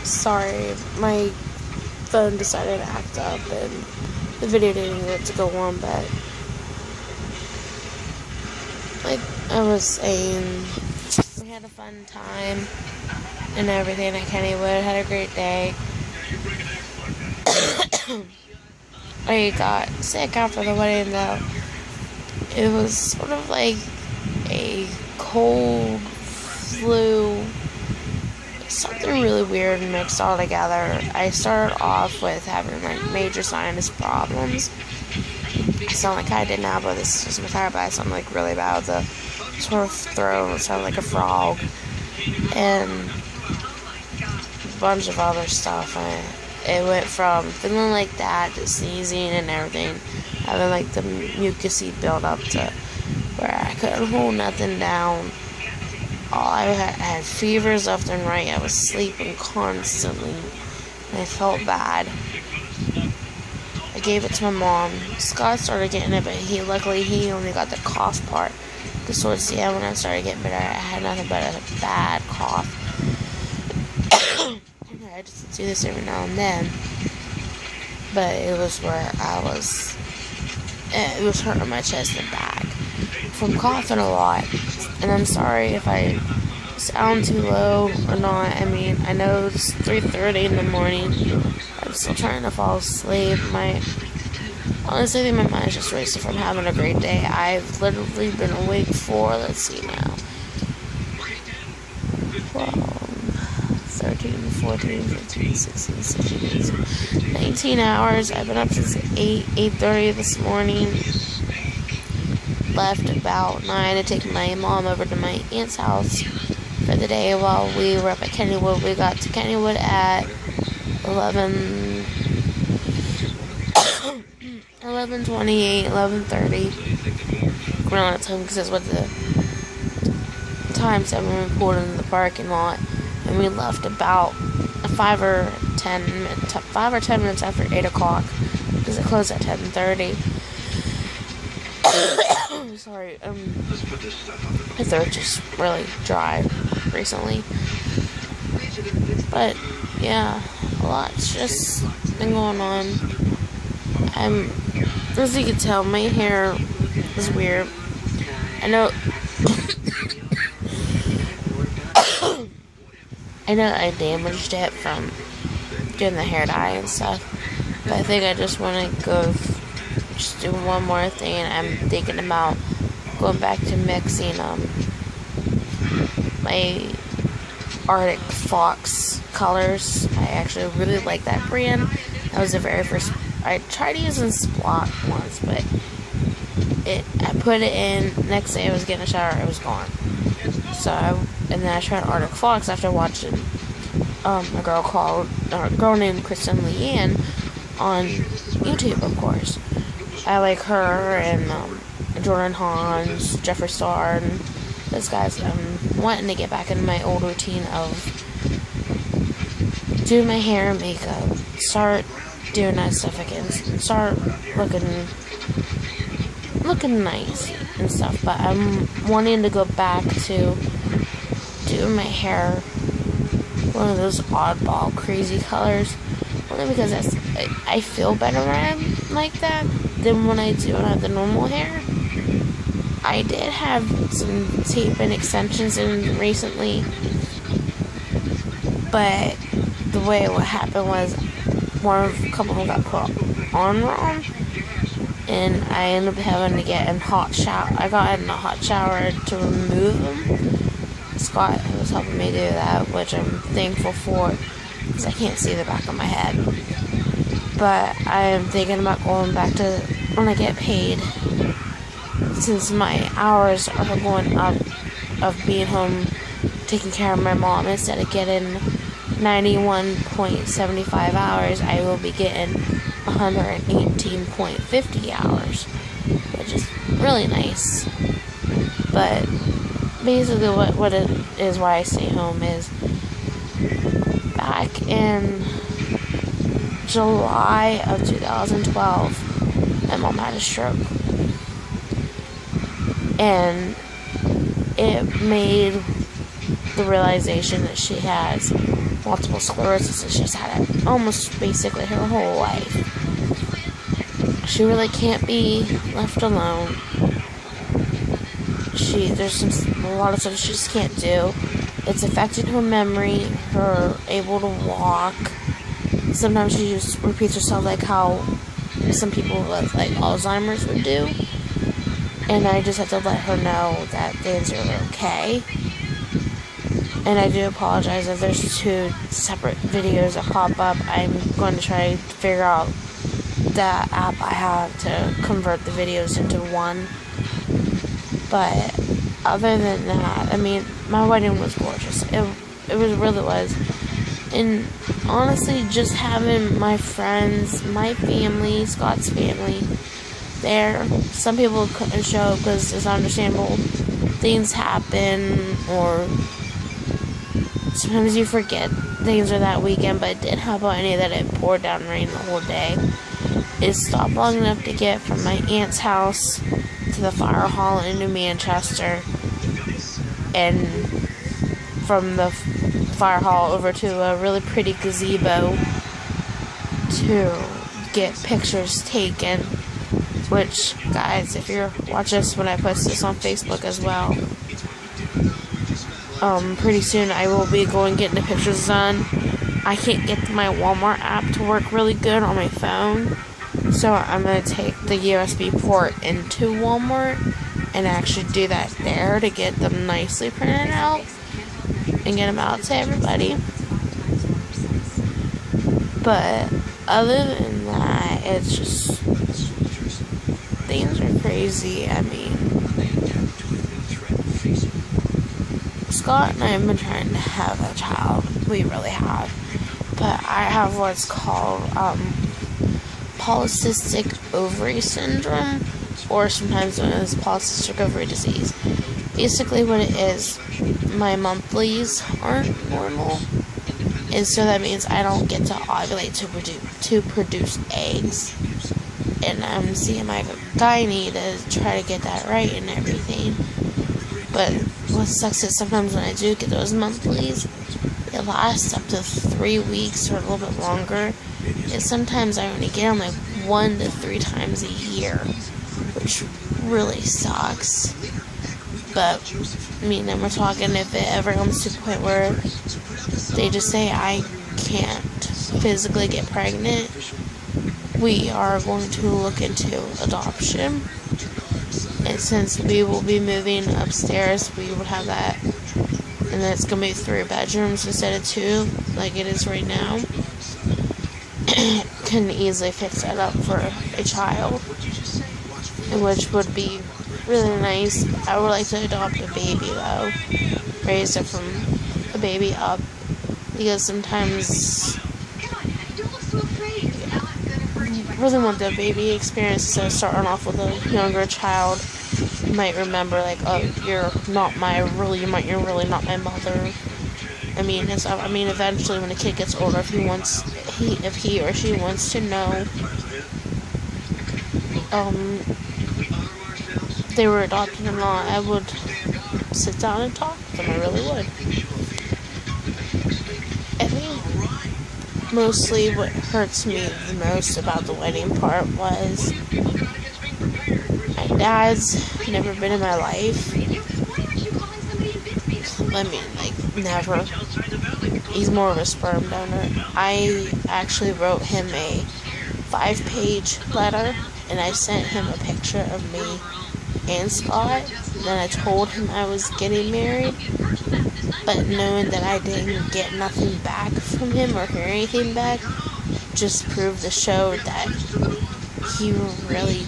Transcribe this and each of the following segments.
Sorry, my phone decided to act up and the video didn't get to go on, but like I was saying, we had a fun time and everything at Kennywood, had a great day. I got sick after the wedding though. It was sort of like a cold, flu, something really weird mixed all together. I started off with having like major sinus problems. I sound like I did now, but this is just my tired, but I sound like really bad with a sore throat. I sound like a frog. And a bunch of other stuff. It went from feeling like that to sneezing and everything, having like the mucusy build up to where I couldn't hold nothing down. I had fevers left and right. I was sleeping constantly, and I felt bad. I gave it to my mom. Scott started getting it, but luckily he only got the cough part. Because towards the end, when I started getting better, I had nothing but a bad cough. I just do this every now and then, but it was where it was hurting my chest and back from coughing a lot. And I'm sorry if I sound too low or not. I mean, I know it's 3:30 in the morning. I'm still trying to fall asleep. Honestly, I think my mind's just racing from having a great day. I've literally been awake for, let's see now, 13, 14, 15, 16, 17, 18, 19 hours. I've been up since 8:30 this morning. Left about 9 to take my mom over to my aunt's house for the day while we were up at Kennywood. We got to Kennywood at 11:28, 11:30. Around that time, because that's what the times that we pulled into the parking lot. And we left about 5 or 10 minutes after 8 o'clock, because it closed at 10:30. Sorry, my throat just really dry recently. But yeah, a lot's just been going on. As you can tell, my hair is weird. I know I damaged it from doing the hair dye and stuff, but I think I just want to just do one more thing. I'm thinking about going back to mixing my Arctic Fox colors. I actually really like that brand. That was the very first. I tried using Splot once, but I put it in. Next day I was getting a shower, it was gone. And then I tried Arctic Fox after watching a girl named Kristen Leanne on YouTube, of course. I like her and Jordan Hans, Jeffree Star, and those guys. I'm wanting to get back into my old routine of doing my hair and makeup, start doing that stuff again, and start looking nice and stuff. But I'm wanting to go back to doing my hair one of those oddball crazy colors, only because I feel better when I'm like that than when I do have the normal hair. I did have some tape and extensions in recently, but the way what happened was a couple of them got put on wrong, and I ended up having to get in hot shower. I got in a hot shower to remove them. Scott was helping me do that, which I'm thankful for, because I can't see the back of my head. But I am thinking about going back to when I get paid, since my hours are going up of being home taking care of my mom. Instead of getting 91.75 hours, I will be getting 118.50 hours, which is really nice. But basically what it is, why I stay home, is back in July of 2012, my mom had a stroke. And it made the realization that she has multiple sclerosis, and she's had it almost basically her whole life. She really can't be left alone. There's a lot of stuff she just can't do. It's affected her memory, her able to walk. Sometimes she just repeats herself like how some people with like Alzheimer's would do. And I just have to let her know that things are okay. And I do apologize if there's 2 separate videos that pop up. I'm going to try to figure out that app I have to convert the videos into one. But other than that, I mean, my wedding was gorgeous. It really was. And honestly, just having my friends, my family, Scott's family there. Some people couldn't show because it's understandable. Things happen, or sometimes you forget things are that weekend, but it didn't help out any that it poured down rain the whole day. It stopped long enough to get from my aunt's house to the fire hall in New Manchester, and from the fire hall over to a really pretty gazebo to get pictures taken, which, guys, if you're watching this when I post this on Facebook as well, pretty soon I will be going getting the pictures done. I can't get my Walmart app to work really good on my phone, so I'm going to take the USB port into Walmart and actually do that there to get them nicely printed out and get them out to everybody. But other than that, it's just, things are crazy. I mean, Scott and I have been trying to have a child. We really have. But I have what's called polycystic ovary syndrome, or sometimes known as polycystic ovary disease. Basically what it is, my monthlies aren't normal, and so that means I don't get to ovulate to produce eggs. And I'm seeing my gynae to try to get that right and everything. But what sucks is sometimes when I do get those monthlies, it lasts up to 3 weeks or a little bit longer. And sometimes I only get them like 1 to 3 times a year, which really sucks. But, I mean, then we're talking if it ever comes to a point where they just say I can't physically get pregnant, we are going to look into adoption. And since we will be moving upstairs, we would have that. And then it's going to be 3 bedrooms instead of 2, like it is right now. Can easily fix that up for a child, which would be really nice. I would like to adopt a baby though, raise it from a baby up, because sometimes I really want the baby experience. So starting off with a younger child, you might remember like, oh, you're really not my mother. I mean, eventually when the kid gets older, if he or she wants to know, they were adopted or not, I would sit down and talk to them. I really would. I think mostly what hurts me the most about the wedding part was my dad's never been in my life. I mean, like, never. He's more of a sperm donor. I actually wrote him a 5-page letter, and I sent him a picture of me and Scott. Then I told him I was getting married, but knowing that I didn't get nothing back from him or hear anything back just proved to show that he really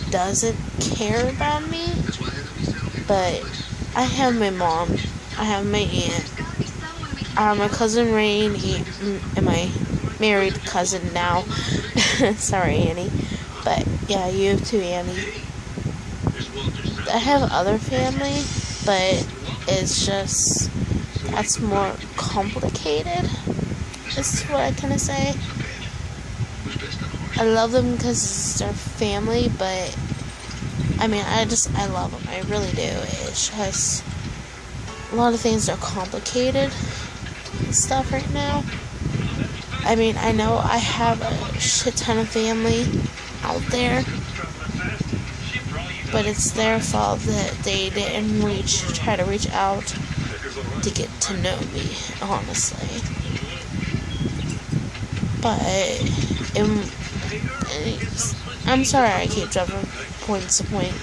doesn't care about me. But I have my mom, I have my aunt, I have my cousin Rain, and my married cousin now. Sorry, Annie. But yeah, you too, Annie. I have other family, but it's just, that's more complicated, is what I kind of say. I love them because it's their family, but I mean, I love them. I really do. It's just, a lot of things are complicated. and stuff right now. I mean, I know I have a shit ton of family out there, but it's their fault that they didn't try to reach out to get to know me, honestly. But I'm sorry I keep jumping point to point.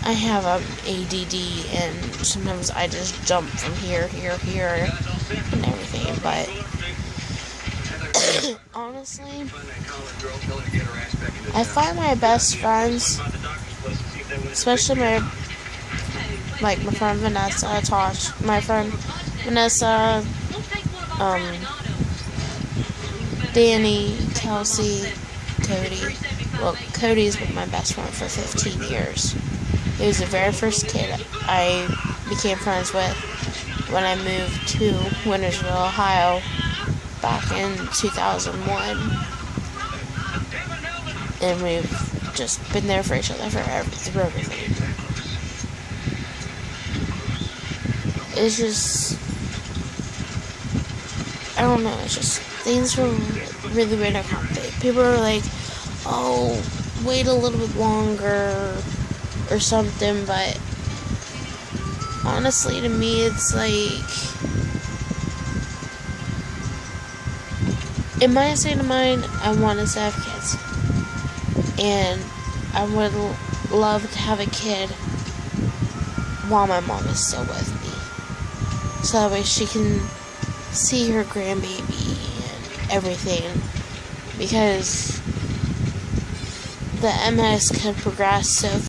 I have ADD, and sometimes I just jump from here, and everything. But honestly, I find my best friends, especially my friend Vanessa, Danny, Kelsey, Cody. Well, Cody's been my best friend for 15 years. He was the very first kid I became friends with when I moved to Wintersville, Ohio, back in 2001. And we've just been there for each other through everything. It's just, I don't know, it's just, things were really weird and complicated. People are like, oh, wait a little bit longer or something, but honestly, to me, it's like, in my state of mind, I want us to have kids, and I would love to have a kid while my mom is still with me, so that way she can see her grandbaby and everything, because the MS can progress so